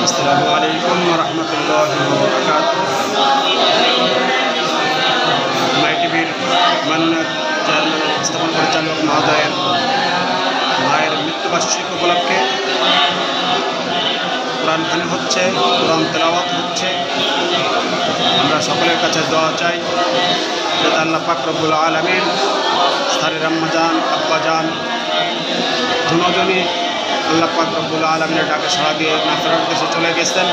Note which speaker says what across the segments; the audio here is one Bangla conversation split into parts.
Speaker 1: আসসালামু আলাইকুম ওয়া রাহমাতুল্লাহি ওয়া বারাকাতুহু। মাই টিভির মান্নাত চ্যানেল স্থাপন পরিচালক মহোদয়ের মায়ের মৃত্যুবার্ষিকী উপলক্ষে কোরআন খানি হচ্ছে, কোরআন তেলাওয়াত হচ্ছে। আমরা সকলের কাছে দোয়া চাই যাতে আল্লাহ পাক রব্বুল আলামিন স্থারের আম্মাজান আব্বাজান দুজনই আল্লাহ পাক রব্বুল আলামিনের ডাকে সাড়া দিয়ে নাফেরার দেশে চলে গেছেন।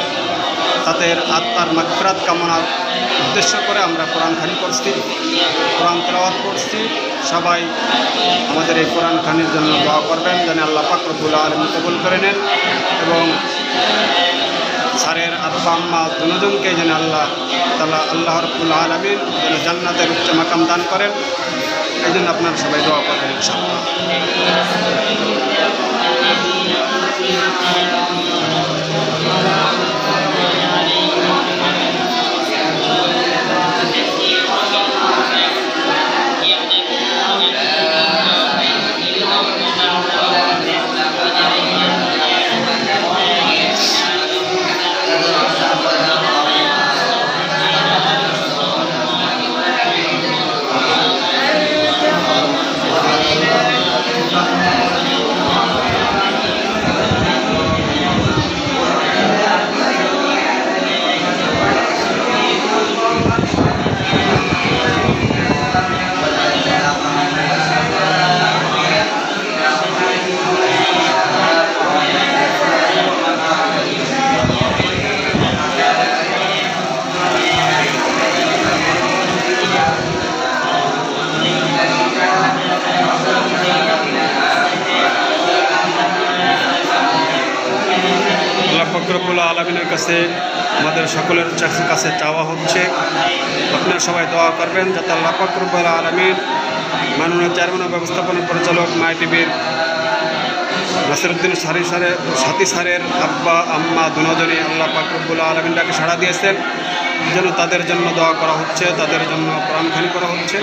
Speaker 1: তাদের আত্মার মাগফিরাত কামনার উদ্দেশ্য করে আমরা কোরআন খানি করছি, কোরআন তেলাওয়াত করছি। সবাই আমাদের এই কোরআন খানির জন্য দোয়া করবেন যেন আল্লাহ পাক রব্বুল আলামিন কবুল করে নেন এবং স্যারের আব্বা আম্মা দুজনকে যেন আল্লাহ রব্বুল আলামিন যেন জান্নাতের উচ্চ মাকাম দান করেন। এই জন্য আপনারা সবাই দোয়া করবেন ইনশাআল্লাহ। রব্বুল আলামিনের কাছে আমাদের সকলের কাছে চাওয়া হচ্ছে আপনারা সবাই দোয়া করবেন যাতে আল্লাহ পাক রব্বুল আলামিন মাননীয় চেয়ারম্যান ও ব্যবস্থাপনা পরিচালক মাই টিভির নাসিরউদ্দিন সাথী স্যারের আব্বা আম্মা দুজনই আল্লাহ পাক রব্বুল আলামিন ডাকে সাড়া দিয়েছেন। যেন তাদের জন্য দোয়া করা হচ্ছে, তাদের জন্য কোরআন খানি করা হচ্ছে।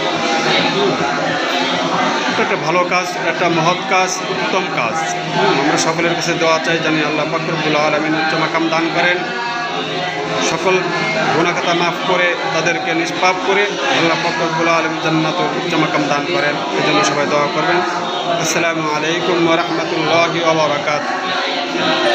Speaker 1: এটা একটা ভালো কাজ, একটা মহৎ কাজ, উত্তম কাজ। আমরা সকলের কাছে দোয়া চাই জানি আল্লাহ পাক রব্বুল আলামিন উচ্চ মাকাম দান করেন, সকল গুনাহ খাতা মাফ করে তাদেরকে নিষ্পাপ করে আল্লাহ পাক রব্বুল আলামিন জান্নাতুল উচ্চ মাকাম দান করেন। এই জন্য সবাই দোয়া করবেন। আসসালামু আলাইকুম ওয়া রাহমাতুল্লাহি ওয়া বারাকাতুহু।